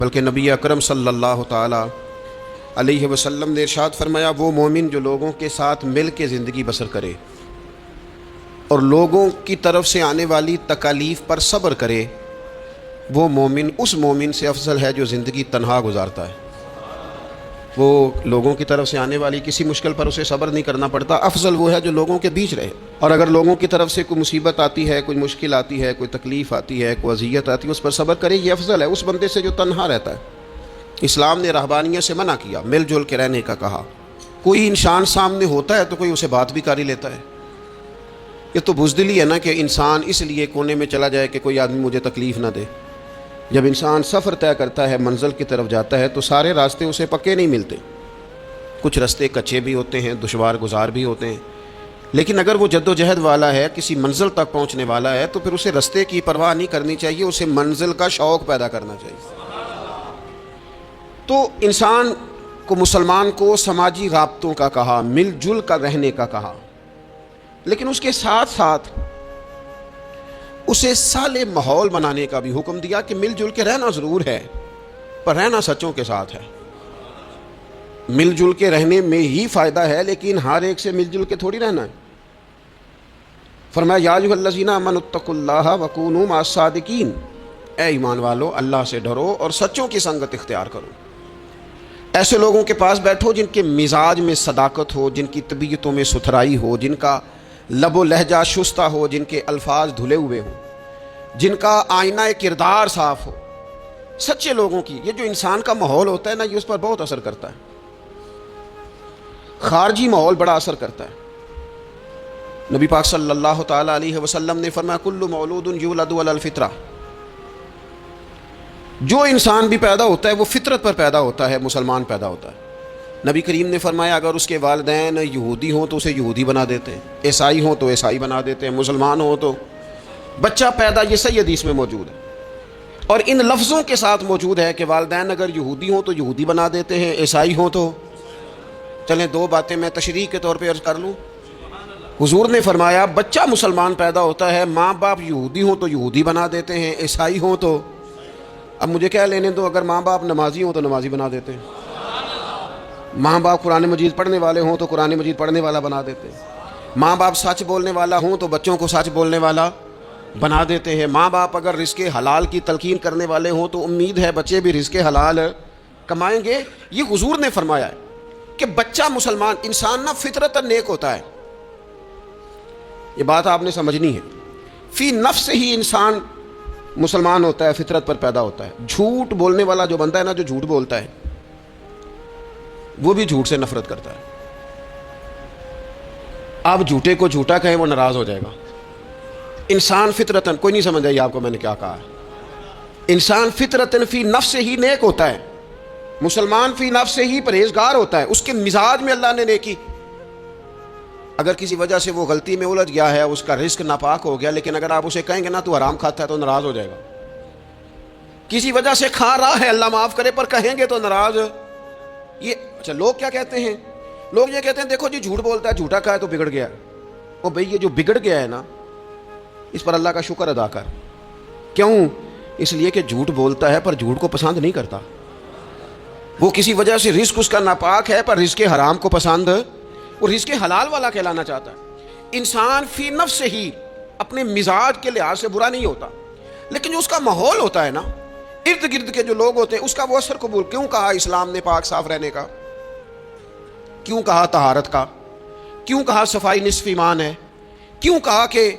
بلکہ نبی اکرم صلی اللہ تعالی علیہ وسلم نے ارشاد فرمایا، وہ مومن جو لوگوں کے ساتھ مل کے زندگی بسر کرے اور لوگوں کی طرف سے آنے والی تکالیف پر صبر کرے، وہ مومن اس مومن سے افضل ہے جو زندگی تنہا گزارتا ہے۔ وہ لوگوں کی طرف سے آنے والی کسی مشکل پر اسے صبر نہیں کرنا پڑتا، افضل وہ ہے جو لوگوں کے بیچ رہے۔ اور اگر لوگوں کی طرف سے کوئی مصیبت آتی ہے، کوئی مشکل آتی ہے، کوئی تکلیف آتی ہے، کوئی اذیت آتی ہے، اس پر صبر کرے، یہ افضل ہے اس بندے سے جو تنہا رہتا ہے۔ اسلام نے رہبانیت سے منع کیا، مل جل کے رہنے کا کہا۔ کوئی انسان سامنے ہوتا ہے تو کوئی اسے بات بھی کر ہی لیتا ہے۔ یہ تو بزدلی ہے نا کہ انسان اس لیے کونے میں چلا جائے کہ کوئی آدمی مجھے تکلیف نہ دے۔ جب انسان سفر طے کرتا ہے، منزل کی طرف جاتا ہے، تو سارے راستے اسے پکے نہیں ملتے، کچھ راستے کچے بھی ہوتے ہیں، دشوار گزار بھی ہوتے ہیں، لیکن اگر وہ جد و جہد والا ہے، کسی منزل تک پہنچنے والا ہے، تو پھر اسے راستے کی پرواہ نہیں کرنی چاہیے، اسے منزل کا شوق پیدا کرنا چاہیے۔ تو انسان کو، مسلمان کو سماجی رابطوں کا کہا، مل جل کر رہنے کا کہا، لیکن اس کے ساتھ ساتھ اسے صالح ماحول بنانے کا بھی حکم دیا کہ مل جل کے رہنا ضرور ہے، پر رہنا سچوں کے ساتھ ہے۔ مل جل کے رہنے میں ہی فائدہ ہے، لیکن ہر ایک سے مل جل کے تھوڑی رہنا ہے۔ فرمایا، یا ایھا الذین آمنوا اتقوا اللہ وکونوا مع الصادقین، اے ایمان والو اللہ سے ڈرو اور سچوں کی سنگت اختیار کرو۔ ایسے لوگوں کے پاس بیٹھو جن کے مزاج میں صداقت ہو، جن کی طبیعتوں میں ستھرائی ہو، جن کا لب و لہجہ شستہ ہو، جن کے الفاظ دھلے ہوئے ہوں، جن کا آئینہ کردار صاف ہو۔ سچے لوگوں کی یہ جو انسان کا ماحول ہوتا ہے نا، یہ اس پر بہت اثر کرتا ہے۔ خارجی ماحول بڑا اثر کرتا ہے۔ نبی پاک صلی اللہ تعالی علیہ وسلم نے فرمایا، کل مولود یولد علی الفطرہ، جو انسان بھی پیدا ہوتا ہے وہ فطرت پر پیدا ہوتا ہے، مسلمان پیدا ہوتا ہے۔ نبی کریم نے فرمایا، اگر اس کے والدین یہودی ہوں تو اسے یہودی بنا دیتے ہیں، عیسائی ہوں تو عیسائی بنا دیتے ہیں، مسلمان ہوں تو بچہ پیدا، یہ صحیح حدیث میں موجود ہے، اور ان لفظوں کے ساتھ موجود ہے کہ والدین اگر یہودی ہوں تو یہودی بنا دیتے ہیں، عیسائی ہوں تو۔ چلیں دو باتیں میں تشریح کے طور پہ عرض کر لوں۔ حضور نے فرمایا، بچہ مسلمان پیدا ہوتا ہے، ماں باپ یہودی ہوں تو یہودی بنا دیتے ہیں، عیسائی ہوں تو۔ اب مجھے کیا لینے دو، اگر ماں باپ نمازی ہوں تو نمازی بنا دیتے ہیں، ماں باپ قرآن مجید پڑھنے والے ہوں تو قرآن مجید پڑھنے والا بنا دیتے ہیں، ماں باپ سچ بولنے والا ہوں تو بچوں کو سچ بولنے والا بنا دیتے ہیں، ماں باپ اگر رزق حلال کی تلقین کرنے والے ہوں تو امید ہے بچے بھی رزق حلال کمائیں گے۔ یہ حضور نے فرمایا ہے کہ بچہ مسلمان، انسان نہ فطرت نیک ہوتا ہے، یہ بات آپ نے سمجھنی ہے۔ فی نفس ہی انسان مسلمان ہوتا ہے، فطرت پر پیدا ہوتا ہے۔ جھوٹ بولنے والا جو بندہ ہے نا، جو جھوٹ بولتا ہے، وہ بھی جھوٹ سے نفرت کرتا ہے۔ آپ جھوٹے کو جھوٹا کہیں وہ ناراض ہو جائے گا۔ انسان فطرتاً، کوئی نہیں سمجھ آئی آپ کو میں نے کیا کہا ہے؟ انسان فطرتاً فی نفس ہی نیک ہوتا ہے، مسلمان فی نفس ہی پرہیزگار ہوتا ہے، اس کے مزاج میں اللہ نے نیکی۔ اگر کسی وجہ سے وہ غلطی میں الجھ گیا ہے، اس کا رزق ناپاک ہو گیا، لیکن اگر آپ اسے کہیں گے نا تو حرام کھاتا ہے تو ناراض ہو جائے گا۔ کسی وجہ سے کھا رہا ہے، اللہ معاف کرے، پر کہیں گے تو ناراض۔ یہ اچھا، لوگ کیا کہتے ہیں؟ لوگ یہ کہتے ہیں، دیکھو جی جھوٹ بولتا ہے، جھوٹا کہا ہے تو بگڑ گیا۔ وہ بھئی یہ جو بگڑ گیا ہے نا، اس پر اللہ کا شکر ادا کر۔ کیوں؟ اس لیے کہ جھوٹ بولتا ہے پر جھوٹ کو پسند نہیں کرتا۔ وہ کسی وجہ سے رزق اس کا ناپاک ہے پر رزق حرام کو پسند، وہ رزق حلال والا کہلانا چاہتا ہے۔ انسان فی نفس ہی اپنے مزاج کے لحاظ سے برا نہیں ہوتا، لیکن جو اس کا ماحول ہوتا ہے نا، ارد گرد کے جو لوگ ہوتے ہیں، اس کا وہ اثر قبول۔ کیوں کہا اسلام نے پاک صاف رہنے کا؟ کیوں کہا طہارت کا؟ کیوں کہا صفائی نصف ایمان ہے؟ کیوں کہا کہ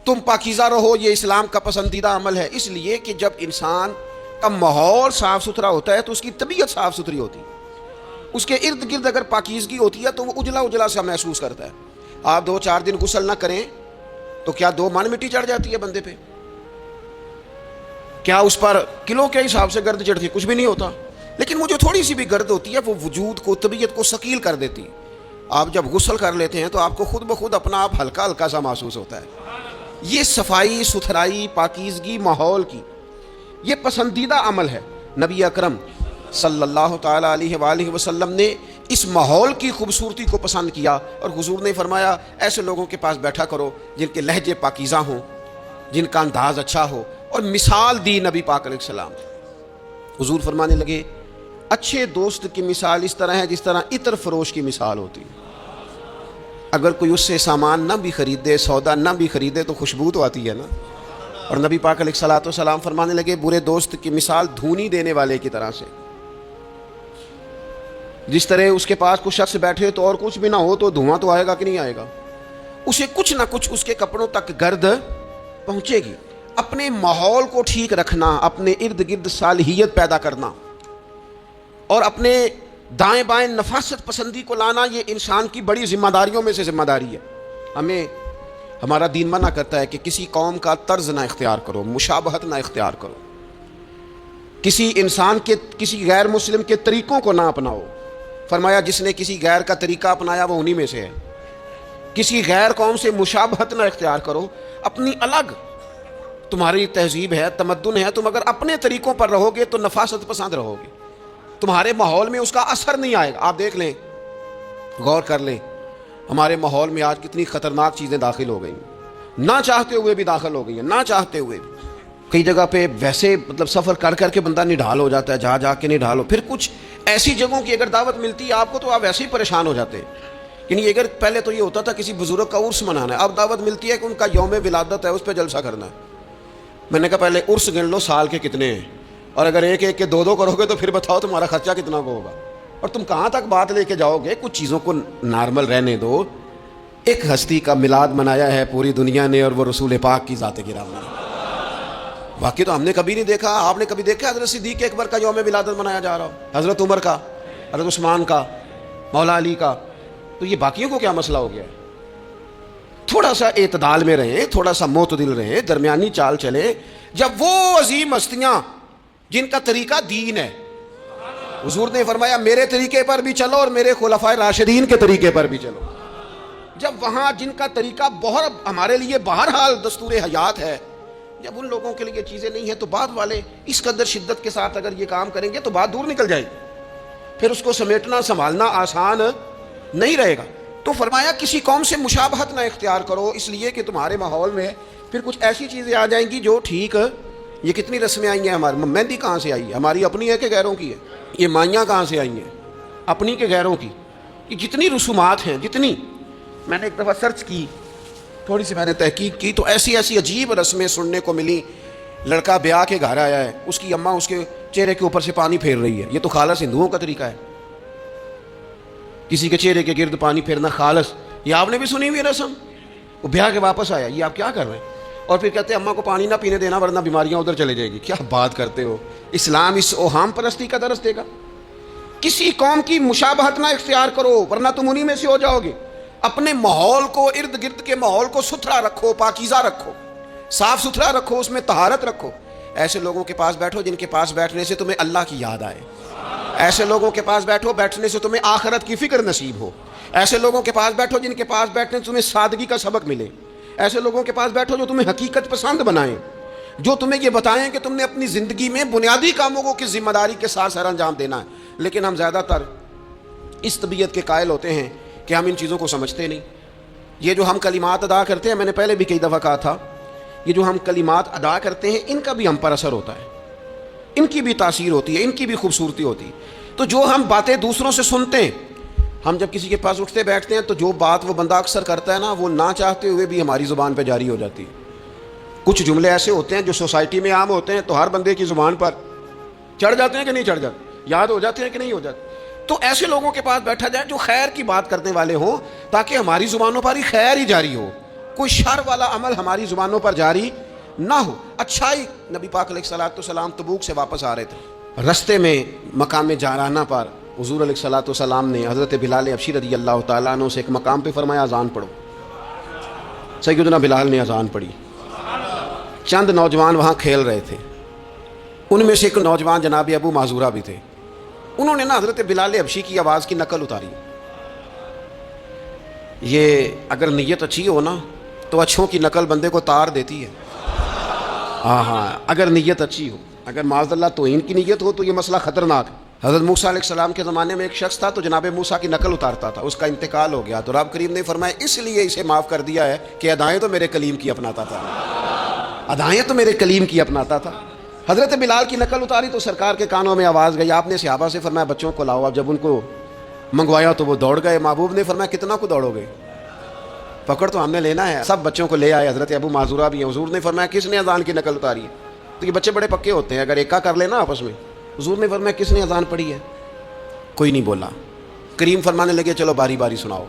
تم پاکیزہ رہو، یہ اسلام کا پسندیدہ عمل ہے؟ اس لیے کہ جب انسان کا ماحول صاف ستھرا ہوتا ہے تو اس کی طبیعت صاف ستھری ہوتی ہے، اس کے ارد گرد اگر پاکیزگی ہوتی ہے تو وہ اجلا اجلا سا محسوس کرتا ہے۔ آپ 2-4 دن غسل نہ کریں تو کیا 2 من مٹی چڑھ جاتی ہے بندے پہ؟ کیا اس پر کلو کے حساب سے گرد چڑھتی ہے؟ کچھ بھی نہیں ہوتا، لیکن وہ جو تھوڑی سی بھی گرد ہوتی ہے وہ وجود کو، طبیعت کو ثقیل کر دیتی ہے۔ آپ جب غسل کر لیتے ہیں تو آپ کو خود بخود اپنا آپ ہلکا ہلکا سا محسوس ہوتا ہے۔ یہ صفائی ستھرائی، پاکیزگی ماحول کی، یہ پسندیدہ عمل ہے۔ نبی اکرم صلی اللہ تعالی علیہ وآلہ وسلم نے اس ماحول کی خوبصورتی کو پسند کیا، اور حضور نے فرمایا ایسے لوگوں کے پاس بیٹھا کرو جن کے لہجے پاکیزہ ہوں، جن کا انداز اچھا ہو، اور مثال دی نبی پاک علیہ السلام۔ حضور فرمانے لگے اچھے دوست کی مثال اس طرح ہے جس طرح عطر فروش کی مثال ہوتی ہے. اگر کوئی اس سے سامان نہ بھی خریدے، سودا نہ بھی خریدے، تو خوشبو تو آتی ہے نا. اور نبی پاک علیہ الصلوۃ والسلام فرمانے لگے برے دوست کی مثال دھونی دینے والے کی طرح سے. جس طرح اس کے پاس کچھ شخص بیٹھے تو اور کچھ بھی نہ ہو تو دھواں تو آئے گا کہ نہیں آئے گا، اسے کچھ نہ کچھ اس کے کپڑوں تک گرد پہنچے گی. اپنے ماحول کو ٹھیک رکھنا، اپنے ارد گرد صالحیت پیدا کرنا اور اپنے دائیں بائیں نفاست پسندی کو لانا، یہ انسان کی بڑی ذمہ داریوں میں سے ذمہ داری ہے. ہمیں ہمارا دین منع کرتا ہے کہ کسی قوم کا طرز نہ اختیار کرو، مشابہت نہ اختیار کرو، کسی انسان کے کسی غیر مسلم کے طریقوں کو نہ اپناؤ. فرمایا جس نے کسی غیر کا طریقہ اپنایا وہ انہی میں سے ہے. کسی غیر قوم سے مشابہت نہ اختیار کرو، اپنی الگ تمہاری تہذیب ہے، تمدن ہے، تم اگر اپنے طریقوں پر رہو گے تو نفاست پسند رہو گے، تمہارے ماحول میں اس کا اثر نہیں آئے گا. آپ دیکھ لیں، غور کر لیں، ہمارے ماحول میں آج کتنی خطرناک چیزیں داخل ہو گئی ہیں، نہ چاہتے ہوئے بھی داخل ہو گئی ہیں، نہ چاہتے ہوئے بھی. کئی جگہ پہ ویسے مطلب سفر کر کر کے بندہ نڈھال ہو جاتا ہے، جا جا کے نڈھال ہو. پھر کچھ ایسی جگہوں کی اگر دعوت ملتی ہے آپ کو تو آپ ویسے ہی پریشان ہو جاتے ہیں. یعنی اگر پہلے تو یہ ہوتا تھا کسی بزرگ کا عرس منانا ہے، اب دعوت ملتی ہے کہ ان کا یوم ولادت ہے، اس پہ جلسہ کرنا ہے. میں نے کہا پہلے عرس گن لو سال کے کتنے ہیں، اور اگر ایک ایک کے دو دو کرو گے تو پھر بتاؤ تمہارا خرچہ کتنا کو ہوگا، اور تم کہاں تک بات لے کے جاؤ گے. کچھ چیزوں کو نارمل رہنے دو. ایک ہستی کا میلاد منایا ہے پوری دنیا نے، اور وہ رسول پاک کی ذات گرامی ہے. باقی تو ہم نے کبھی نہیں دیکھا. آپ نے کبھی دیکھا حضرت صدیق اکبر کا یوم ولادت منایا جا رہا ہو، حضرت عمر کا، حضرت عثمان کا، مولا علی کا؟ تو یہ باقیوں کو کیا مسئلہ ہو گیا ہے؟ تھوڑا سا اعتدال میں رہیں، تھوڑا سا معتدل رہیں، درمیانی چال چلیں. جب وہ عظیم ہستیاں جن کا طریقہ دین ہے، حضور نے فرمایا میرے طریقے پر بھی چلو اور میرے خلفائے راشدین کے طریقے پر بھی چلو. جب وہاں جن کا طریقہ بہت ہمارے لیے بہرحال دستور حیات ہے، جب ان لوگوں کے لیے چیزیں نہیں ہیں تو بعد والے اس قدر شدت کے ساتھ اگر یہ کام کریں گے تو بات دور نکل جائے گی، پھر اس کو سمیٹنا سنبھالنا آسان نہیں رہے گا. تو فرمایا کسی قوم سے مشابہت نہ اختیار کرو، اس لیے کہ تمہارے ماحول میں پھر کچھ ایسی چیزیں آ جائیں گی جو ٹھیک. یہ کتنی رسمیں آئی ہیں ہماری، مہندی کہاں سے آئی ہے؟ ہماری اپنی ہے کہ غیروں کی ہے؟ یہ مائیاں کہاں سے آئی ہیں؟ اپنی کہ غیروں کی؟ یہ جتنی رسومات ہیں، جتنی میں نے ایک دفعہ سرچ کی، تھوڑی سی میں نے تحقیق کی تو ایسی ایسی عجیب رسمیں سننے کو ملی. لڑکا بیاہ کے گھر آیا ہے، اس کی اماں اس کے چہرے کے اوپر سے پانی پھیر رہی ہے. یہ تو خالص ہندوؤں کا طریقہ ہے، کسی کے چہرے کے گرد پانی پھیرنا خالص. یہ آپ نے بھی سنی ہوئی رسم؟ وہ بیاہ کے واپس آیا، یہ آپ کیا کر رہے ہیں؟ اور پھر کہتے ہیں اماں کو پانی نہ پینے دینا ورنہ بیماریاں ادھر چلے جائے گی. کیا بات کرتے ہو؟ اسلام اس اوہام پرستی کا درس دے گا؟ کسی قوم کی مشابہت نہ اختیار کرو ورنہ تم انہی میں سے ہو جاؤ گے. اپنے ماحول کو، ارد گرد کے ماحول کو ستھرا رکھو، پاکیزہ رکھو، صاف ستھرا رکھو، اس میں طہارت رکھو. ایسے لوگوں کے پاس بیٹھو جن کے پاس بیٹھنے سے تمہیں اللہ کی یاد آئے. ایسے لوگوں کے پاس بیٹھو بیٹھنے سے تمہیں آخرت کی فکر نصیب ہو. ایسے لوگوں کے پاس بیٹھو جن کے پاس بیٹھنے سے تمہیں سادگی کا سبق ملے. ایسے لوگوں کے پاس بیٹھو جو تمہیں حقیقت پسند بنائیں، جو تمہیں یہ بتائیں کہ تم نے اپنی زندگی میں بنیادی کاموں کو کس ذمہ داری کے ساتھ سر انجام دینا ہے. لیکن ہم زیادہ تر اس طبیعت کے قائل ہوتے ہیں کہ ہم ان چیزوں کو سمجھتے نہیں. یہ جو ہم کلمات ادا کرتے ہیں، میں نے پہلے بھی کئی دفعہ کہا تھا، یہ جو ہم کلمات ادا کرتے ہیں ان کا بھی ہم پر اثر ہوتا ہے، ان کی بھی تاثیر ہوتی ہے، ان کی بھی خوبصورتی ہوتی ہے. تو جو ہم باتیں دوسروں سے سنتے ہیں، ہم جب کسی کے پاس اٹھتے بیٹھتے ہیں تو جو بات وہ بندہ اکثر کرتا ہے نا، وہ نہ چاہتے ہوئے بھی ہماری زبان پہ جاری ہو جاتی ہے. کچھ جملے ایسے ہوتے ہیں جو سوسائٹی میں عام ہوتے ہیں تو ہر بندے کی زبان پر چڑھ جاتے ہیں کہ نہیں چڑھ جاتے، یاد ہو جاتے ہیں کہ نہیں ہو جاتے. تو ایسے لوگوں کے پاس بیٹھا جائے جو خیر کی بات کرنے والے ہوں، تاکہ ہماری زبانوں پر ہی خیر ہی جاری ہو، کوئی شر والا عمل ہماری زبانوں پر جاری نہ ہو. اچھائی. نبی پاک علیہ الصلوۃ والسلام تبوک سے واپس آ رہے تھے، رستے میں مقام جارانہ پر حضور علیہ الصلوۃ والسلام نے حضرت بلال حبشی رضی اللہ تعالیٰ عنہ سے ایک مقام پہ فرمایا اذان پڑھو. سیدنا بلال نے اذان پڑھی. چند نوجوان وہاں کھیل رہے تھے، ان میں سے ایک نوجوان جناب ابو معذورہ بھی تھے. انہوں نے نا حضرت بلال حبشی کی آواز کی نقل اتاری. یہ اگر نیت اچھی ہو نا تو اچھوں کی نقل بندے کو تار دیتی ہے. ہاں اگر نیت اچھی ہو، اگر معاذ اللہ توہین کی نیت ہو تو یہ مسئلہ خطرناک ہے. حضرت موسیٰ علیہ السلام کے زمانے میں ایک شخص تھا تو جناب موسیٰ کی نقل اتارتا تھا، اس کا انتقال ہو گیا تو رب کریم نے فرمایا اس لیے اسے معاف کر دیا ہے کہ ادائیں تو میرے کلیم کی اپناتا تھا، ادائیں تو میرے کلیم کی اپناتا تھا. حضرت بلال کی نقل اتاری تو سرکار کے کانوں میں آواز گئی. آپ نے صحابہ سے فرمایا بچوں کو لاؤ. اب جب ان کو منگوایا تو وہ دوڑ گئے. محبوب نے فرمایا کتنا کو دوڑو گے؟ پکڑ تو ہم نے لینا ہے. سب بچوں کو لے آئے. حضرت ابو معذورہ بھی ہیں. حضور نے فرمایا کس نے اذان کی نقل اتاری ہے؟ تو یہ بچے بڑے پکے ہوتے ہیں, اگر ایکا کر لینا آپس میں. حضور نے فرمایا کس نے اذان پڑھی ہے؟ کوئی نہیں بولا. کریم فرمانے لگے چلو باری باری سناؤ.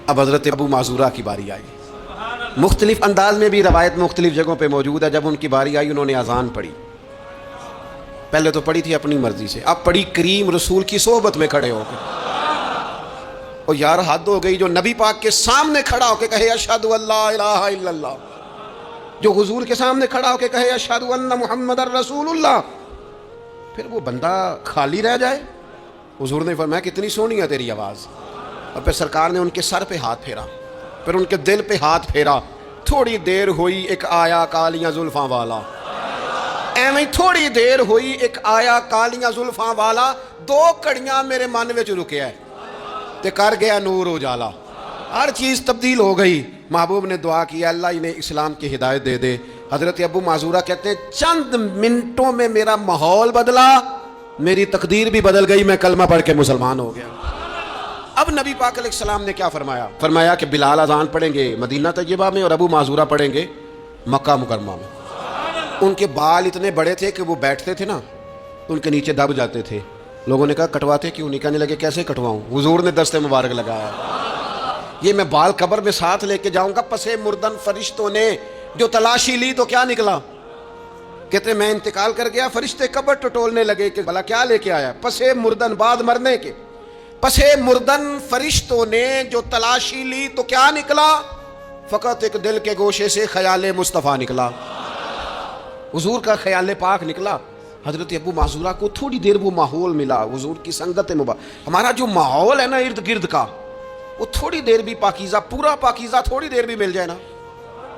اب حضرت ابو معذورہ کی باری آئی. مختلف انداز میں بھی روایت مختلف جگہوں پہ موجود ہے. جب ان کی باری آئی انہوں نے اذان پڑھی. پہلے تو پڑھی تھی اپنی مرضی سے, اب پڑھی کریم رسول کی صحبت میں کھڑے ہو کے. اور یار حد ہو گئی جو نبی پاک کے سامنے کھڑا ہو کے کہے اشہد ان لا الہ الا اللہ, جو حضور کے سامنے کھڑا ہو کے کہے اشہد ان محمد رسول اللہ, پھر وہ بندہ خالی رہ جائے. حضور نے فرمایا کتنی سونی ہے تیری آواز. اور پھر سرکار نے ان کے سر پہ ہاتھ پھیرا, پھر ان کے دل پہ ہاتھ پھیرا. تھوڑی دیر ہوئی ایک آیا کالیاں زلفاں والا. ایویں تھوڑی دیر ہوئی ایک آیا کالیاں زلفاں والا. 2 کڑیاں میرے من وچ رکیا ہے تے کر گیا نور اجالا. ہر چیز تبدیل ہو گئی. محبوب نے دعا کی اللہ انہیں اسلام کی ہدایت دے دے. حضرت ابو معذورہ کہتے ہیں چند منٹوں میں میرا ماحول بدلا, میری تقدیر بھی بدل گئی, میں کلمہ پڑھ کے مسلمان ہو گیا. اب نبی پاک علیہ السلام نے کیا فرمایا؟ فرمایا کہ بلال اذان پڑھیں گے مدینہ طیبہ میں اور ابو معذورہ پڑھیں گے مکہ مکرمہ میں. ان کے بال اتنے بڑے تھے کہ وہ بیٹھتے تھے نا تو ان کے نیچے دب جاتے تھے. لوگوں نے کہا کٹواتے کیوں نہیں؟ کہنے لگے کیسے کٹواؤں؟ حضور نے دست مبارک لگایا, یہ میں بال قبر میں ساتھ لے کے جاؤں گا. پسے مردن فرشتوں نے جو تلاشی لی تو کیا نکلا؟ کہتے میں انتقال کر گیا, فرشتے قبر ٹٹولنے لگے کہ بھلا کیا لے کے آیا؟ پسے مردن, بعد مرنے کے پسے مردن فرشتوں نے جو تلاشی لی تو کیا نکلا؟ فقط ایک دل کے گوشے سے خیال مصطفیٰ نکلا. حضور کا خیال پاک نکلا. حضرت ابو معذورہ کو تھوڑی دیر وہ ماحول ملا, حضور کی سنگت مبارک. ہمارا جو ماحول ہے نا ارد گرد کا, وہ تھوڑی دیر بھی پاکیزہ, پورا پاکیزہ تھوڑی دیر بھی مل جائے نا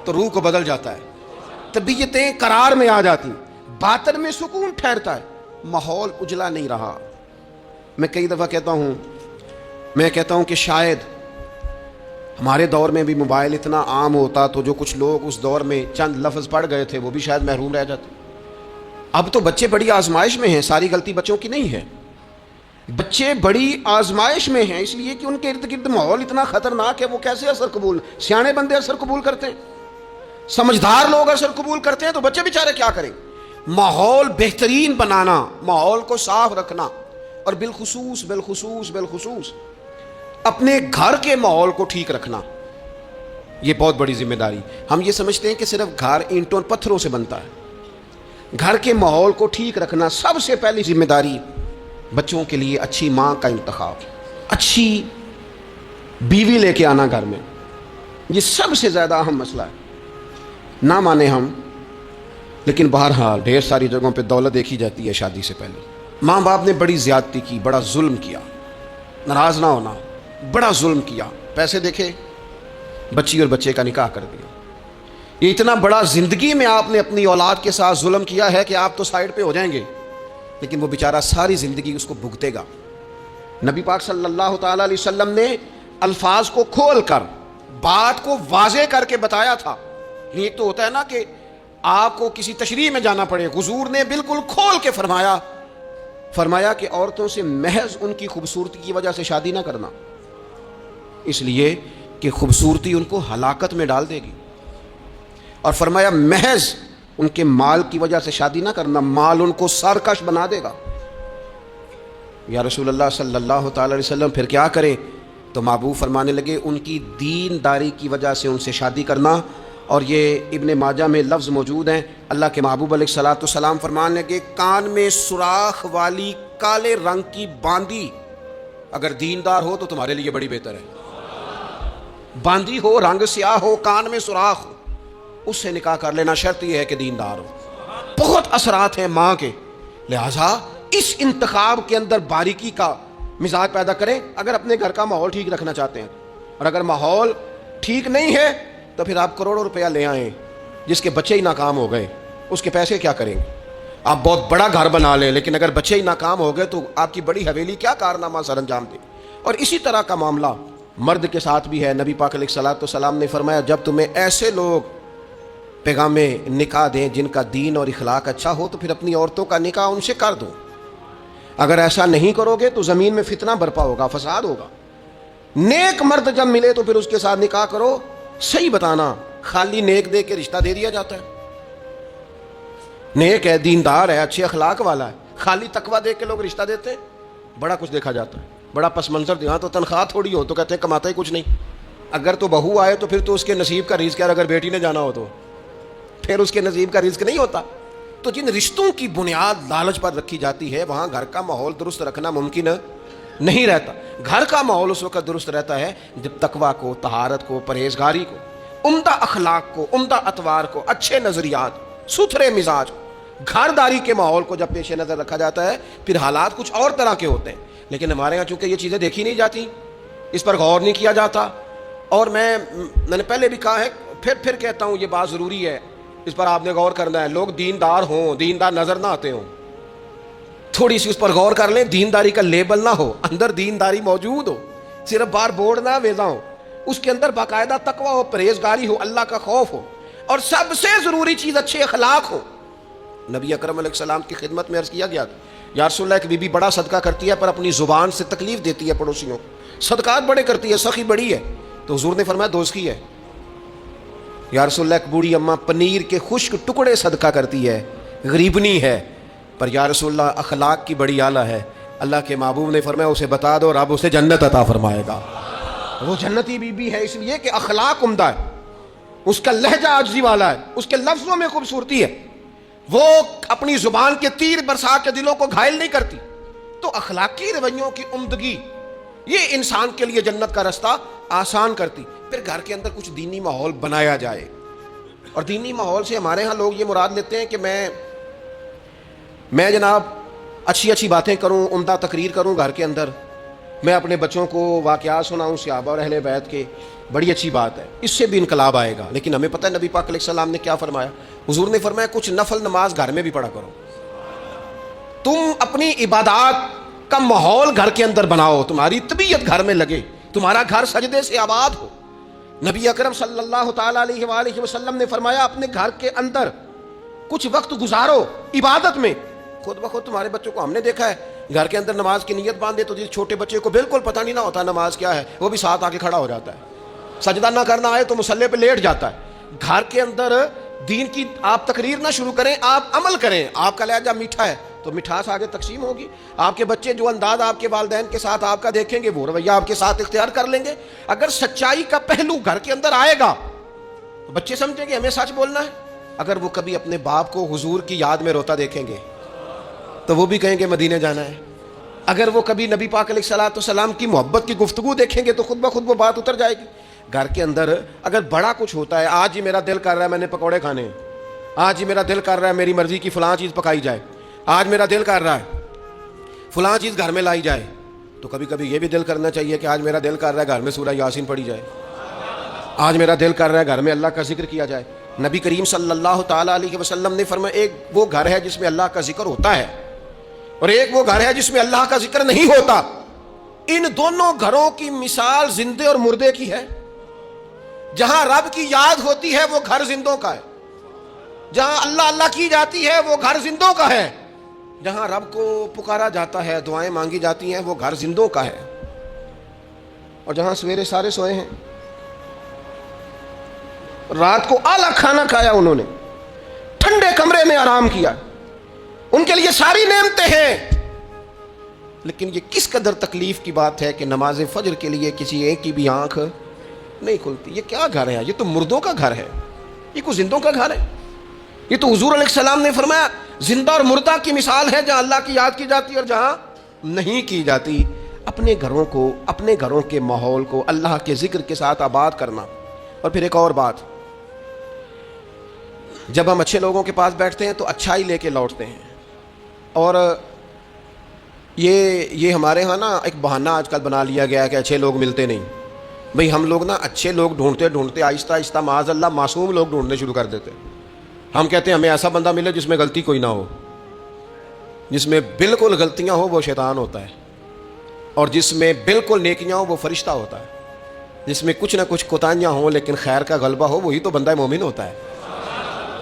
تو روح کو بدل جاتا ہے, طبیعتیں قرار میں آ جاتی, باطن میں سکون ٹھہرتا ہے, ماحول اجلا نہیں رہا. میں کئی دفعہ کہتا ہوں کہ شاید ہمارے دور میں بھی موبائل اتنا عام ہوتا تو جو کچھ لوگ اس دور میں چند لفظ پڑھ گئے تھے وہ بھی شاید محروم رہ جاتے. اب تو بچے بڑی آزمائش میں ہیں, ساری غلطی بچوں کی نہیں ہے. بچے بڑی آزمائش میں ہیں اس لیے کہ ان کے ارد گرد ماحول اتنا خطرناک ہے. وہ کیسے اثر قبول, سیانے بندے اثر قبول کرتے ہیں, سمجھدار لوگ اثر قبول کرتے ہیں, تو بچے بیچارے کیا کریں؟ ماحول بہترین بنانا, ماحول کو صاف رکھنا, اور بالخصوص اپنے گھر کے ماحول کو ٹھیک رکھنا, یہ بہت بڑی ذمہ داری. ہم یہ سمجھتے ہیں کہ صرف گھر اینٹوں اور پتھروں سے بنتا ہے. گھر کے ماحول کو ٹھیک رکھنا سب سے پہلی ذمہ داری. بچوں کے لیے اچھی ماں کا انتخاب, اچھی بیوی لے کے آنا گھر میں, یہ سب سے زیادہ اہم مسئلہ ہے. نہ مانے ہم, لیکن بہرحال ڈھیر ساری جگہوں پہ دولت دیکھی جاتی ہے شادی سے پہلے. ماں باپ نے بڑی زیادتی کی, بڑا ظلم کیا, ناراض نہ ہونا, بڑا ظلم کیا. پیسے دیکھے بچی اور بچے کا نکاح کر دیا. یہ اتنا بڑا زندگی میں آپ نے اپنی اولاد کے ساتھ ظلم کیا ہے کہ آپ تو سائیڈ پہ ہو جائیں گے, لیکن وہ بیچارہ ساری زندگی اس کو بھگتے گا. نبی پاک صلی اللہ تعالی علیہ وسلم نے الفاظ کو کھول کر, بات کو واضح کر کے بتایا تھا. ایک تو ہوتا ہے نا کہ آپ کو کسی تشریح میں جانا پڑے, حضور نے بالکل کھول کے فرمایا کہ عورتوں سے محض ان کی خوبصورتی کی وجہ سے شادی نہ کرنا, اس لیے کہ خوبصورتی ان کو ہلاکت میں ڈال دے گی. اور فرمایا محض ان کے مال کی وجہ سے شادی نہ کرنا, مال ان کو سرکش بنا دے گا. یا رسول اللہ صلی اللہ تعالی علیہ وسلم پھر کیا کرے؟ تو محبوب فرمانے لگے ان کی دینداری کی وجہ سے ان سے شادی کرنا. اور یہ ابن ماجہ میں لفظ موجود ہیں, اللہ کے محبوب علیہ الصلوۃ والسلام فرمانے لگے کان میں سوراخ والی کالے رنگ کی باندی اگر دیندار ہو تو تمہارے لیے بڑی بہتر ہے. باندی ہو, رنگ سیاہ ہو, کان میں سوراخ ہو, اس سے نکاح کر لینا, شرط یہ ہے کہ دیندار ہو. بہت اثرات ہیں ماں کے, لہٰذا اس انتخاب کے اندر باریکی کا مزاج پیدا کریں اگر اپنے گھر کا ماحول ٹھیک رکھنا چاہتے ہیں. اور اگر ماحول ٹھیک نہیں ہے تو پھر آپ کروڑوں روپیہ لے آئیں, جس کے بچے ہی ناکام ہو گئے اس کے پیسے کیا کریں گے؟ آپ بہت بڑا گھر بنا لیں, لیکن اگر بچے ہی ناکام ہو گئے تو آپ کی بڑی حویلی کیا کارنامہ سر انجام دے. اور اسی طرح کا معاملہ مرد کے ساتھ بھی ہے. نبی پاک علیہ الصلوۃ والسلام نے فرمایا جب تمہیں ایسے لوگ پیغام نکاح دیں جن کا دین اور اخلاق اچھا ہو، تو پھر اپنی عورتوں کا نکاح ان سے کر دو۔ اگر ایسا نہیں کرو گے تو زمین میں فتنہ برپا ہوگا، فساد ہوگا۔ نیک مرد جب ملے تو پھر اس کے ساتھ نکاح کرو۔ صحیح بتانا، خالی نیک دے کے رشتہ دے دیا جاتا ہے؟ نیک ہے، دیندار ہے، اچھے اخلاق والا ہے، خالی تقویٰ دے کے لوگ رشتہ دیتے ہیں؟ بڑا کچھ دیکھا جاتا ہے، بڑا پس منظر دیا تو تنخواہ تھوڑی ہو تو کہتے ہیں کماتا ہی کچھ نہیں۔ اگر تو بہو آئے تو پھر تو اس کے نصیب کا رزق ہے، اگر بیٹی نے جانا ہو تو پھر اس کے نصیب کا رزق نہیں ہوتا۔ تو جن رشتوں کی بنیاد لالچ پر رکھی جاتی ہے وہاں گھر کا ماحول درست رکھنا ممکن نہیں رہتا۔ گھر کا ماحول اس وقت درست رہتا ہے جب تقویٰ کو، طہارت کو، پرہیزگاری کو، عمدہ اخلاق کو، عمدہ اطوار کو، اچھے نظریات، ستھرے مزاج، گھرداری کے ماحول کو جب پیش نظر رکھا جاتا ہے پھر حالات کچھ اور طرح کے ہوتے ہیں۔ لیکن ہمارے ہاں چونکہ یہ چیزیں دیکھی نہیں جاتی، اس پر غور نہیں کیا جاتا، اور میں نے پہلے بھی کہا ہے، پھر کہتا ہوں، یہ بات ضروری ہے، اس پر آپ نے غور کرنا ہے۔ لوگ دیندار ہوں، دیندار نظر نہ آتے ہوں، تھوڑی سی اس پر غور کر لیں، دینداری کا لیبل نہ ہو، اندر دینداری موجود ہو، صرف بار بورڈ نہ ویزا ہو، اس کے اندر باقاعدہ تقویٰ ہو، پرہیزگاری ہو، اللہ کا خوف ہو، اور سب سے ضروری چیز اچھے اخلاق ہو۔ نبی اکرم علیہ السلام کی خدمت میں عرض کیا گیا، یا رسول اللہ، ایک بی بی بڑا صدقہ کرتی ہے پر اپنی زبان سے تکلیف دیتی ہے پڑوسیوں کو، صدقات بڑے کرتی ہے، سخی بڑی ہے، تو حضور نے فرمایا دوزخی ہے۔ یا رسول اللہ، ایک بوڑھی اماں پنیر کے خشک ٹکڑے صدقہ کرتی ہے، غریبنی ہے، پر یا رسول اللہ اخلاق کی بڑی اعلیٰ ہے۔ اللہ کے محبوب نے فرمایا اسے بتا دو، رب اسے جنت عطا فرمائے گا۔ وہ جنتی بی بی ہے اس لیے کہ اخلاق عمدہ ہے، اس کا لہجہ عاجزی والا ہے، اس کے لفظوں میں خوبصورتی ہے، وہ اپنی زبان کے تیر برسا کے دلوں کو گھائل نہیں کرتی۔ تو اخلاقی رویوں کی عمدگی یہ انسان کے لیے جنت کا رستہ آسان کرتی۔ پھر گھر کے اندر کچھ دینی ماحول بنایا جائے، اور دینی ماحول سے ہمارے ہاں لوگ یہ مراد لیتے ہیں کہ میں جناب اچھی باتیں کروں، عمدہ تقریر کروں گھر کے اندر، میں اپنے بچوں کو واقعات سناؤں صحابہ اور اہل بیت کے، بڑی اچھی بات ہے، اس سے بھی انقلاب آئے گا۔ لیکن ہمیں پتہ ہے نبی پاک علیہ السلام نے کیا فرمایا؟ حضور نے فرمایا کچھ نفل نماز گھر میں بھی پڑھا کرو۔ تم اپنی عبادات کا ماحول گھر کے اندر بناؤ، تمہاری طبیعت گھر میں لگے، تمہارا گھر سجدے سے آباد ہو۔ نبی اکرم صلی اللہ تعالیٰ علیہ وآلہ وسلم نے فرمایا اپنے گھر کے اندر کچھ وقت گزارو عبادت میں۔ خود بخود تمہارے بچوں کو ہم نے دیکھا ہے گھر کے اندر نماز کی نیت باندھے تو جس چھوٹے بچے کو بالکل پتہ نہیں نہ ہوتا نماز کیا ہے، وہ بھی ساتھ آ کے کھڑا ہو جاتا ہے، سجدہ نہ کرنا آئے تو مصلی پہ لیٹ جاتا ہے۔ گھر کے اندر دین کی آپ تقریر نہ شروع کریں، آپ عمل کریں۔ آپ کا لہجہ میٹھا ہے تو مٹھاس آگے تقسیم ہوگی۔ آپ کے بچے جو انداز آپ کے والدین کے ساتھ آپ کا دیکھیں گے وہ رویہ آپ کے ساتھ اختیار کر لیں گے۔ اگر سچائی کا پہلو گھر کے اندر آئے گا تو بچے سمجھیں گے ہمیں سچ بولنا ہے۔ اگر وہ کبھی اپنے باپ کو حضور کی یاد میں روتا دیکھیں گے تو وہ بھی کہیں گے مدینے جانا ہے۔ اگر وہ کبھی نبی پاک علیہ الصلوۃ والسلام کی محبت کی گفتگو دیکھیں گے تو خود بخود وہ بات اتر جائے گی۔ گھر کے اندر اگر بڑا کچھ ہوتا ہے، آج ہی میرا دل کر رہا ہے میں نے پکوڑے کھانے ہیں، آج ہی میرا دل کر رہا ہے میری مرضی کی فلاں چیز پکائی جائے، آج میرا دل کر رہا ہے فلاں چیز گھر میں لائی جائے، تو کبھی کبھی یہ بھی دل کرنا چاہیے کہ آج میرا دل کر رہا ہے گھر میں سورہ یاسین پڑھی جائے، آج میرا دل کر رہا ہے گھر میں اللہ کا ذکر کیا جائے۔ نبی کریم صلی اللہ تعالیٰ علیہ وسلم نے فرمایا ایک وہ گھر ہے جس میں اللہ کا ذکر ہوتا ہے اور ایک وہ گھر ہے جس میں اللہ کا ذکر نہیں ہوتا۔ ان دونوں گھروں کی مثال زندے اور مردے کی ہے۔ جہاں رب کی یاد ہوتی ہے وہ گھر زندوں کا ہے، جہاں اللہ اللہ کی جاتی ہے وہ گھر زندوں کا ہے، جہاں رب کو پکارا جاتا ہے دعائیں مانگی جاتی ہیں وہ گھر زندوں کا ہے۔ اور جہاں سویرے سارے سوئے ہیں، رات کو اعلیٰ کھانا کھایا، انہوں نے ٹھنڈے کمرے میں آرام کیا، ان کے لیے ساری نعمتیں ہیں، لیکن یہ کس قدر تکلیف کی بات ہے کہ نماز فجر کے لیے کسی ایک کی بھی آنکھ نہیں کھلتی۔ یہ کیا گھر ہے؟ یہ تو مردوں کا گھر ہے، یہ کوئی زندوں کا گھر ہے؟ یہ تو حضور علیہ السلام نے فرمایا زندہ اور مردہ کی مثال ہے، جہاں اللہ کی یاد کی جاتی ہے اور جہاں نہیں کی جاتی۔ اپنے گھروں کو، اپنے گھروں کے ماحول کو اللہ کے ذکر کے ساتھ آباد کرنا۔ اور پھر ایک اور بات، جب ہم اچھے لوگوں کے پاس بیٹھتے ہیں تو اچھائی لے کے لوٹتے ہیں، اور یہ ہمارے ہاں نا ایک بہانہ آج کل بنا لیا گیا ہے کہ اچھے لوگ ملتے نہیں۔ بھئی ہم لوگ نا اچھے لوگ ڈھونڈتے ڈھونڈتے آہستہ آہستہ معاذ اللہ معصوم لوگ ڈھونڈنے شروع کر دیتے۔ ہم کہتے ہیں ہمیں ایسا بندہ ملے جس میں غلطی کوئی نہ ہو، جس میں بالکل غلطیاں ہو وہ شیطان ہوتا ہے، اور جس میں بالکل نیکیاں ہو وہ فرشتہ ہوتا ہے، جس میں کچھ نہ کچھ کوتاہیاں ہوں لیکن خیر کا غلبہ ہو وہی تو بندہ مومن ہوتا ہے۔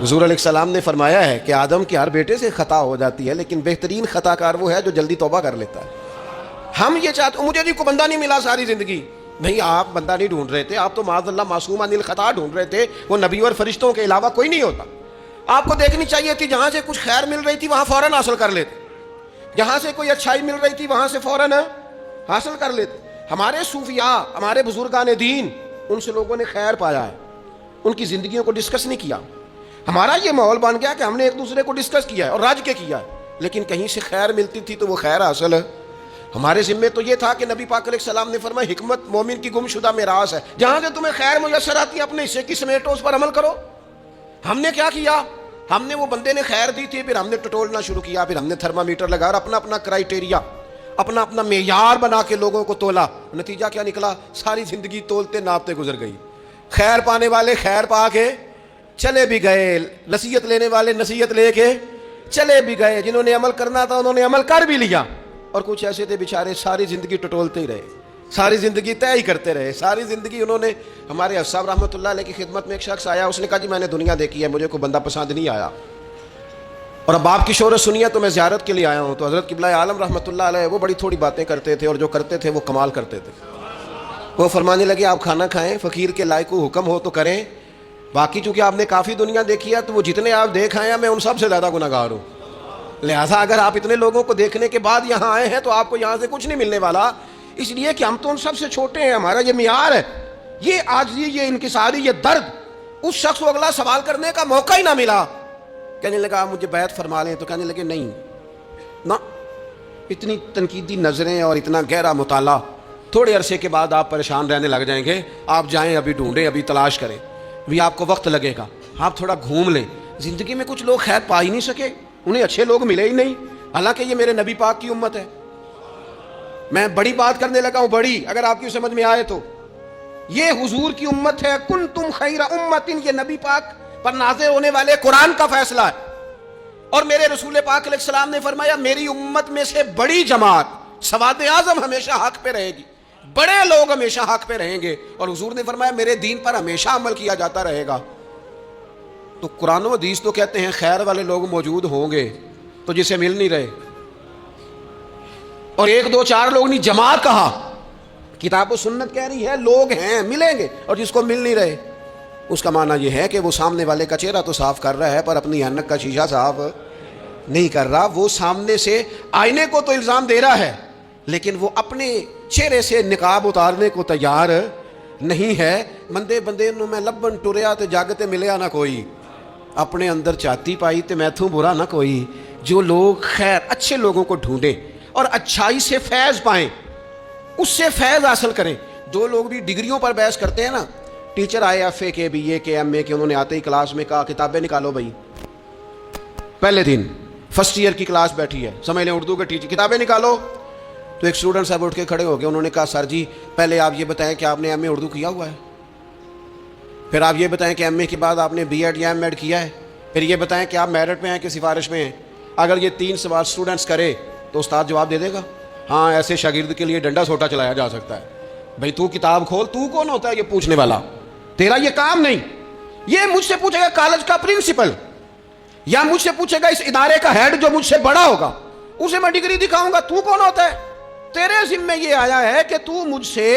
حضور علیہ السلام نے فرمایا ہے کہ آدم کے ہر بیٹے سے خطا ہو جاتی ہے، لیکن بہترین خطا کار وہ ہے جو جلدی توبہ کر لیتا ہے۔ ہم یہ چاہتے مجھے جی کوئی بندہ نہیں ملا ساری زندگی، نہیں آپ بندہ نہیں ڈھونڈ رہے تھے، آپ تو معاذ اللہ معصوم عن الخطا ڈھونڈ رہے تھے، وہ نبی اور فرشتوں کے علاوہ کوئی نہیں ہوتا۔ آپ کو دیکھنی چاہیے تھی جہاں سے کچھ خیر مل رہی تھی وہاں فوراً حاصل کر لیتے، جہاں سے کوئی اچھائی مل رہی تھی وہاں سے فوراً حاصل کر لیتے۔ ہمارے صوفیاء، ہمارے بزرگان دین، ان سے لوگوں نے خیر پایا ہے، ان کی زندگیوں کو ڈسکس نہیں کیا۔ ہمارا یہ ماحول بن گیا کہ ہم نے ایک دوسرے کو ڈسکس کیا ہے اور راج کے کیا ہے، لیکن کہیں سے خیر ملتی تھی تو وہ خیر حاصل ہے۔ ہمارے ذمے تو یہ تھا کہ نبی پاک علیہ السلام نے فرمایا حکمت مومن کی گم شدہ میراث ہے، جہاں سے تمہیں خیر میسر آتی ہے اپنے حصے کی سمیٹو، اس پر عمل کرو۔ ہم نے کیا کیا؟ ہم نے وہ بندے نے خیر دی تھی، پھر ہم نے ٹٹولنا شروع کیا، پھر ہم نے تھرمامیٹر لگا اور اپنا اپنا کرائیٹیریا، اپنا اپنا معیار بنا کے لوگوں کو تولا۔ نتیجہ کیا نکلا؟ ساری زندگی تولتے ناپتے گزر گئی۔ خیر پانے والے خیر پا کے چلے بھی گئے، نصیحت لینے والے نصیحت لے کے چلے بھی گئے، جنہوں نے عمل کرنا تھا انہوں نے عمل کر بھی لیا، اور کچھ ایسے تھے بیچارے ساری زندگی ٹٹولتے ہی رہے، ساری زندگی طے ہی کرتے رہے، ساری زندگی انہوں نے۔ ہمارے حضرت صاحب رحمۃ اللہ علیہ کی خدمت میں ایک شخص آیا، اس نے کہا جی میں نے دنیا دیکھی ہے، مجھے کوئی بندہ پسند نہیں آیا، اور اب آپ کی شہرت سنی ہے تو میں زیارت کے لیے آیا ہوں۔ تو حضرت قبلہ عالم رحمۃ اللہ علیہ وہ بڑی تھوڑی باتیں کرتے تھے، اور جو کرتے تھے وہ کمال کرتے تھے۔ وہ فرمانے لگے آپ کھانا کھائیں، فقیر کے لائق کو حکم ہو تو کریں، باقی چونکہ آپ نے کافی دنیا دیکھی ہے تو وہ جتنے آپ دیکھ آئے ہیں میں ان سب سے زیادہ گناہ گار ہوں، لہٰذا اگر آپ اتنے لوگوں کو دیکھنے کے بعد یہاں آئے ہیں تو آپ کو یہاں سے کچھ نہیں ملنے والا، اس لیے کہ ہم تو ان سب سے چھوٹے ہیں، ہمارا یہ معیار ہے۔ یہ عاجزی، یہ انکساری، یہ درد، اس شخص کو اگلا سوال کرنے کا موقع ہی نہ ملا۔ کہنے لگا آپ مجھے بیعت فرما لیں، تو کہنے لگے نہیں نہ، اتنی تنقیدی نظریں اور اتنا گہرا مطالعہ، تھوڑے عرصے کے بعد آپ پریشان رہنے لگ جائیں گے، آپ جائیں ابھی ڈھونڈیں، ابھی تلاش کریں، بھی آپ کو وقت لگے گا، آپ تھوڑا گھوم لیں۔ زندگی میں کچھ لوگ خیر پا ہی نہیں سکے، انہیں اچھے لوگ ملے ہی نہیں، حالانکہ یہ میرے نبی پاک کی امت ہے۔ میں بڑی بات کرنے لگا ہوں، بڑی، اگر آپ کی سمجھ میں آئے تو یہ حضور کی امت ہے، کنتم خیر امت، یہ نبی پاک پر نازل ہونے والے قرآن کا فیصلہ ہے۔ اور میرے رسول پاک علیہ السلام نے فرمایا میری امت میں سے بڑی جماعت سواد اعظم ہمیشہ حق پہ رہے گی، بڑے لوگ ہمیشہ حق پہ رہیں گے، اور حضور نے فرمایا میرے دین پر ہمیشہ عمل کیا جاتا رہے گا۔ تو قرآن و حدیث تو کہتے ہیں خیر والے لوگ موجود ہوں گے، تو جسے مل نہیں رہے، اور ایک دو چار لوگ نہیں، جماعت کہا، کتاب و سنت کہہ رہی ہے لوگ ہیں ملیں گے، اور جس کو مل نہیں رہے اس کا معنی یہ ہے کہ وہ سامنے والے کا چہرہ تو صاف کر رہا ہے پر اپنی اینک کا شیشہ صاف نہیں کر رہا۔ وہ سامنے سے آئینے کو تو الزام دے رہا ہے، لیکن وہ اپنے چہرے سے نقاب اتارنے کو تیار نہیں ہے۔ بندے بندے نو میں لبن ٹریا تے جاگتے ملیا نہ کوئی، اپنے اندر چاہتی پائی تے میں تھوں برا نہ کوئی۔ جو لوگ خیر اچھے لوگوں کو ڈھونڈیں اور اچھائی سے فیض پائیں، اس سے فیض حاصل کریں۔ جو لوگ بھی ڈگریوں پر بحث کرتے ہیں نا، ٹیچر آئے ایف اے کے، بی اے کے، ایم اے کے، انہوں نے آتے ہی کلاس میں کہا کتابیں نکالو بھائی، پہلے دن فرسٹ ایئر کی کلاس بیٹھی ہے، سمجھ لیں اردو کے ٹیچر، کتابیں نکالو۔ تو ایک اسٹوڈنٹ صاحب اٹھ کے کھڑے ہو گئے، انہوں نے کہا سر جی پہلے آپ یہ بتائیں کہ آپ نے ایم اے اردو کیا ہوا ہے، پھر آپ یہ بتائیں کہ ایم اے کے بعد آپ نے بی ایڈ یا ایم ایڈ کیا ہے، پھر یہ بتائیں کہ آپ میرٹ پہ ہیں کہ سفارش میں ہیں۔ اگر یہ تین سوال اسٹوڈنٹس کرے تو استاد جواب دے دے گا، ہاں ایسے شاگرد کے لیے ڈنڈا سوٹا چلایا جا سکتا ہے، بھائی تو کتاب کھول، تو کون ہوتا ہے یہ پوچھنے والا، تیرا یہ کام نہیں۔ یہ مجھ سے پوچھے گا کالج کا پرنسپل، یا مجھ سے پوچھے گا اس ادارے کا ہیڈ جو مجھ سے بڑا ہوگا، اسے میں ڈگری دکھاؤں گا، تو کون ہوتا ہے؟ تیرے ذمہ یہ آیا ہے کہ تو مجھ سے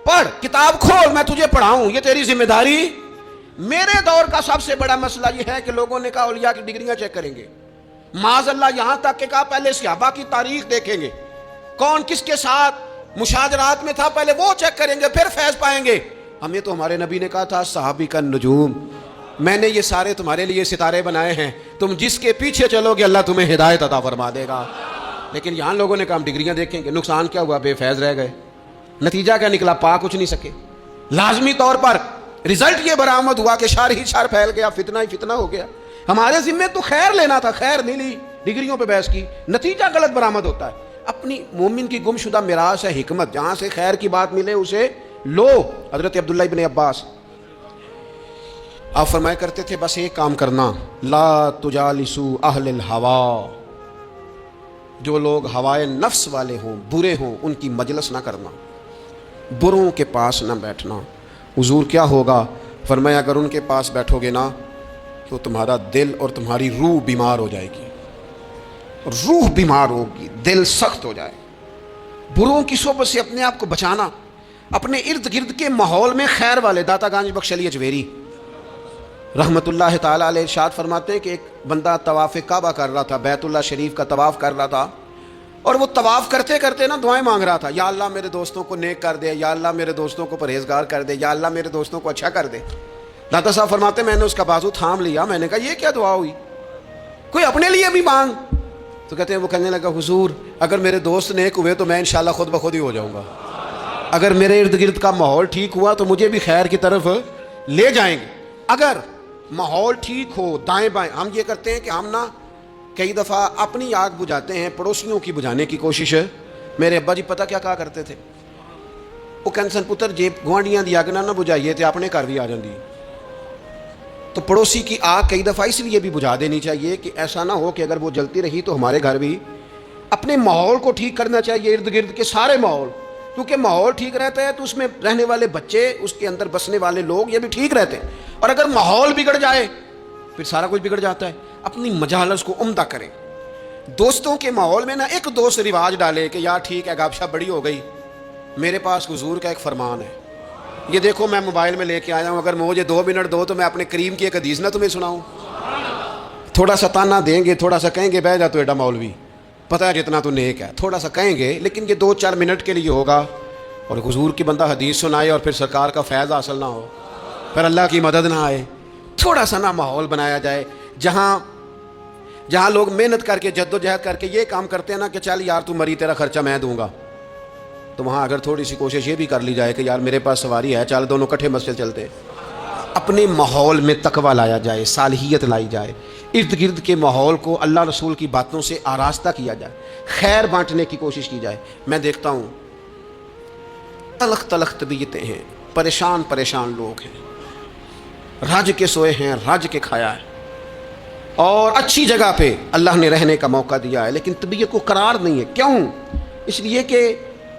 پڑھ، کتاب کھول، میں تجھے پڑھاؤں، یہ تیری ذمہ داری۔ میرے دور کا سب سے بڑا مسئلہ یہ ہے کہ لوگوں نے کہا اولیاء کی ڈگریاں چیک کریں گے، معاذ اللہ یہاں تک کہ کہا پہلے صحابہ کی تاریخ دیکھیں گے، کون کس کے ساتھ مشاجرات میں تھا، پہلے وہ چیک کریں گے پھر فیض پائیں گے۔ ہمیں تو ہمارے نبی نے کہا تھا صحابی کا نجوم، میں نے یہ سارے تمہارے لیے ستارے بنائے ہیں، تم جس کے پیچھے چلو گے اللہ تمہیں ہدایت عطا فرما دے گا۔ لیکن یہاں لوگوں نے کہا ہم ڈگریاں دیکھیں گے، نقصان کیا ہوا؟ بے فیض رہ گئے۔ نتیجہ کیا نکلا؟ پا کچھ نہیں سکے۔ لازمی طور پر رزلٹ یہ برآمد ہوا کہ شر ہی شر پھیل گیا، فتنہ ہی فتنہ ہو گیا۔ ہمارے ذمے تو خیر لینا تھا، خیر نہیں لی، ڈگریوں پہ بحث کی، نتیجہ غلط برآمد ہوتا ہے۔ اپنی مومن کی گم شدہ میراث ہے حکمت، جہاں سے خیر کی بات ملے اسے لو۔ حضرت عبداللہ ابن عباس آپ فرمایا کرتے تھے بس ایک کام کرنا، لا تجالسوا اہل الہوا، جو لوگ ہوائے نفس والے ہوں، برے ہوں، ان کی مجلس نہ کرنا، بروں کے پاس نہ بیٹھنا۔ حضور کیا ہوگا؟ فرمایا اگر ان کے پاس بیٹھو گے نا تو تمہارا دل اور تمہاری روح بیمار ہو جائے گی، روح بیمار ہوگی، دل سخت ہو جائے۔ بروں کی صحبت سے اپنے آپ کو بچانا، اپنے ارد گرد کے ماحول میں خیر والے۔ داتا گانج بخش علی اجویری رحمۃ اللہ تعالیٰ علیہ ارشاد فرماتے ہیں کہ ایک بندہ طواف کعبہ کر رہا تھا، بیت اللہ شریف کا طواف کر رہا تھا، اور وہ طواف کرتے کرتے نا دعائیں مانگ رہا تھا، یا اللہ میرے دوستوں کو نیک کر دے، یا اللہ میرے دوستوں کو پرہیزگار کر دے، یا اللہ میرے دوستوں کو اچھا کر دے۔ داتا صاحب فرماتے ہیں میں نے اس کا بازو تھام لیا، میں نے کہا یہ کیا دعا ہوئی، کوئی اپنے لیے بھی مانگ۔ تو کہتے ہیں وہ کہنے لگا حضور اگر میرے دوست نیک ہوئے تو میں انشاءاللہ خود بخود ہی ہو جاؤں گا، اگر میرے ارد گرد کا ماحول ٹھیک ہوا تو مجھے بھی خیر کی طرف لے جائیں گے۔ اگر ماحول ٹھیک ہو دائیں بائیں، ہم یہ کرتے ہیں کہ ہم نا کئی دفعہ اپنی آگ بجھاتے ہیں، پڑوسیوں کی بجھانے کی کوشش ہے۔ میرے ابا جی پتہ کیا کہا کرتے تھے، وہ کہتے سن پتر جے گوانڈیاں دی آگ نہ بجھائیے تو اپنے گھر بھی آ جاندی۔ تو پڑوسی کی آگ کئی دفعہ اس لیے بھی بجھا دینی چاہیے کہ ایسا نہ ہو کہ اگر وہ جلتی رہی تو ہمارے گھر بھی۔ اپنے ماحول کو ٹھیک کرنا چاہیے، ارد گرد کے سارے ماحول، کیونکہ ماحول ٹھیک رہتا ہے تو اس میں رہنے والے بچے، اس کے اندر بسنے والے لوگ یہ بھی ٹھیک رہتے ہیں، اور اگر ماحول بگڑ جائے پھر سارا کچھ بگڑ جاتا ہے۔ اپنی مجالس کو عمدہ کریں۔ دوستوں کے ماحول میں نہ ایک دوست رواج ڈالے کہ یار ٹھیک ہے گپ شپ بڑی ہو گئی، میرے پاس حضور کا ایک فرمان ہے، یہ دیکھو میں موبائل میں لے کے آیا ہوں، اگر مجھے 2 منٹ دو تو میں اپنے کریم کی ایک حدیث نہ تمہیں سناؤں۔ تھوڑا سا تانا دیں گے، تھوڑا سا کہیں گے بہ جا تو ایڈا مولوی، پتہ ہے جتنا تو نیک ہے، تھوڑا سا کہیں گے، لیکن یہ 2-4 منٹ کے لیے ہوگا، اور حضور کی بندہ حدیث سنائے اور پھر سرکار کا فیض حاصل نہ ہو، پھر اللہ کی مدد نہ آئے۔ تھوڑا سا نہ ماحول بنایا جائے جہاں لوگ محنت کر کے جد و جہد کر کے یہ کام کرتے ہیں نا کہ چل یار تو مری تیرا خرچہ میں دوں گا، تو وہاں اگر تھوڑی سی کوشش یہ بھی کر لی جائے کہ یار میرے پاس سواری ہے، چل دونوں کٹھے مسجد چلتے۔ اپنے ماحول میں تقویٰ لایا جائے، صالحیت لائی جائے، ارد گرد کے ماحول کو اللہ رسول کی باتوں سے آراستہ کیا جائے، خیر بانٹنے کی کوشش کی جائے۔ میں دیکھتا ہوں تلخ تلخ طبیعتیں ہیں، پریشان لوگ ہیں، رج کے سوئے ہیں، رج کے کھایا ہے، اور اچھی جگہ پہ اللہ نے رہنے کا موقع دیا ہے، لیکن طبیعت کو قرار نہیں ہے۔ کیوں؟ اس لیے کہ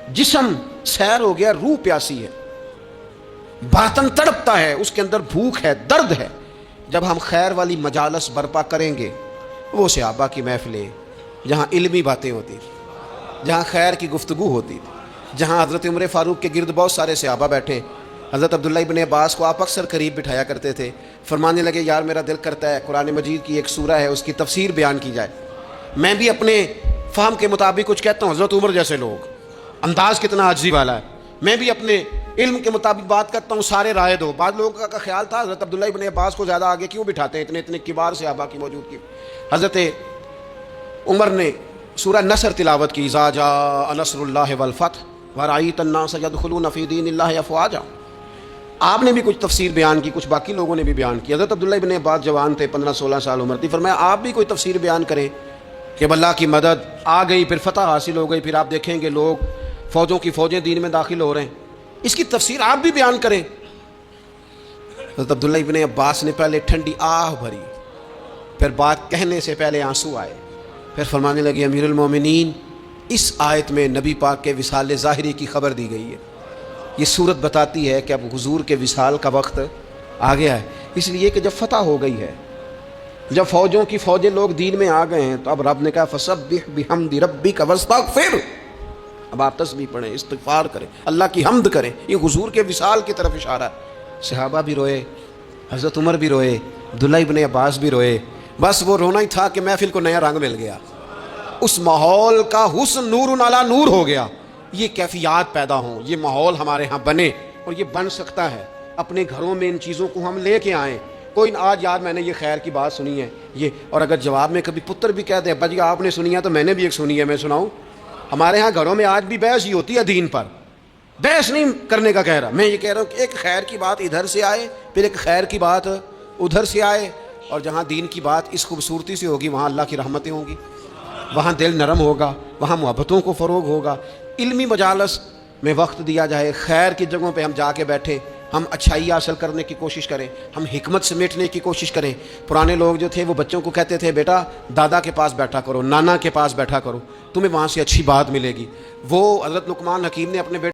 جسم سیر ہو گیا، روح پیاسی ہے، باطن تڑپتا ہے، اس کے اندر بھوک ہے، درد ہے۔ جب ہم خیر والی مجالس برپا کریں گے، وہ صحابہ کی محفلیں جہاں علمی باتیں ہوتی تھی، جہاں خیر کی گفتگو ہوتی تھی، جہاں حضرت عمر فاروق کے گرد بہت سارے صحابہ بیٹھے، حضرت عبداللہ ابن عباس کو آپ اکثر قریب بٹھایا کرتے تھے، فرمانے لگے یار میرا دل کرتا ہے قرآن مجید کی ایک سورہ ہے اس کی تفسیر بیان کی جائے۔ میں بھی اپنے فہم کے مطابق کچھ کہتا ہوں، حضرت عمر جیسے لوگ، انداز کتنا عاجزی والا ہے، میں بھی اپنے علم کے مطابق بات کرتا ہوں، سارے رائے دو۔ بعض لوگوں کا خیال تھا حضرت عبداللہ ابن عباس کو زیادہ آگے کیوں بٹھاتے ہیں، اتنے کبار صحابہ کی موجودگی۔ حضرت عمر نے سورہ نصر تلاوت کی، اذا جاء نصر اللہ والفتح ورأیت الناس یدخلون فی دین اللہ افواجا۔ آپ نے بھی کچھ تفسیر بیان کی، کچھ باقی لوگوں نے بھی بیان کی۔ حضرت عبداللہ ابن عباس جوان تھے، 15-16 سال عمر تھی، فرمایا آپ بھی کوئی تفسیر بیان کریں کہ اللہ کی مدد آ گئی، پھر فتح حاصل ہو گئی، پھر آپ دیکھیں گے لوگ فوجوں کی فوجیں دین میں داخل ہو رہے ہیں، اس کی تفسیر آپ بھی بیان کریں۔ حضرت عبداللہ ابن عباس نے پہلے ٹھنڈی آہ بھری، پھر بات کہنے سے پہلے آنسو آئے، پھر فرمانے لگے امیر المومنین اس آیت میں نبی پاک کے وصال ظاہری کی خبر دی گئی ہے، یہ صورت بتاتی ہے کہ اب حضور کے وصال کا وقت آ گیا ہے، اس لیے کہ جب فتح ہو گئی ہے، جب فوجوں کی فوجیں لوگ دین میں آ گئے ہیں، تو اب رب نے کہا فسبح بحمد ربک واستغفر، اب آپ تسبیح پڑھیں، استغفار کریں، اللہ کی حمد کریں۔ یہ حضور کے وصال کی طرف اشارہ ہے۔ صحابہ بھی روئے، حضرت عمر بھی روئے، عبداللہ ابن عباس بھی روئے، بس وہ رونا ہی تھا کہ محفل کو نیا رنگ مل گیا، اس ماحول کا حسن نور علی نور ہو گیا، یہ کیفیات پیدا ہوں، یہ ماحول ہمارے ہاں بنے، اور یہ بن سکتا ہے اپنے گھروں میں ان چیزوں کو ہم لے کے آئیں۔ کوئی آج یار میں نے یہ خیر کی بات سنی ہے یہ، اور اگر جواب میں کبھی پتر بھی کہہ دے ابا جی آپ نے سنی ہے تو میں نے بھی ایک سنی ہے، میں سناؤں۔ ہمارے ہاں گھروں میں آج بھی بحث ہی ہوتی ہے دین پر، بحث نہیں کرنے کا کہہ رہا، میں یہ کہہ رہا ہوں کہ ایک خیر کی بات ادھر سے آئے، پھر ایک خیر کی بات ادھر سے آئے، اور جہاں دین کی بات اس خوبصورتی سے ہوگی وہاں اللہ کی رحمتیں ہوں گی، وہاں دل نرم ہوگا، وہاں محبتوں کو فروغ ہوگا۔ علمی مجالس میں وقت دیا جائے، خیر کی جگہوں پہ ہم جا کے بیٹھیں، ہم اچھائی حاصل کرنے کی کوشش کریں، ہم حکمت سمیٹنے کی کوشش کریں۔ پرانے لوگ جو تھے وہ بچوں کو کہتے تھے بیٹا دادا کے پاس بیٹھا کرو، نانا کے پاس بیٹھا کرو، تمہیں وہاں سے اچھی بات ملے گی۔ وہ حضرت لقمان حکیم نے اپنے بیٹے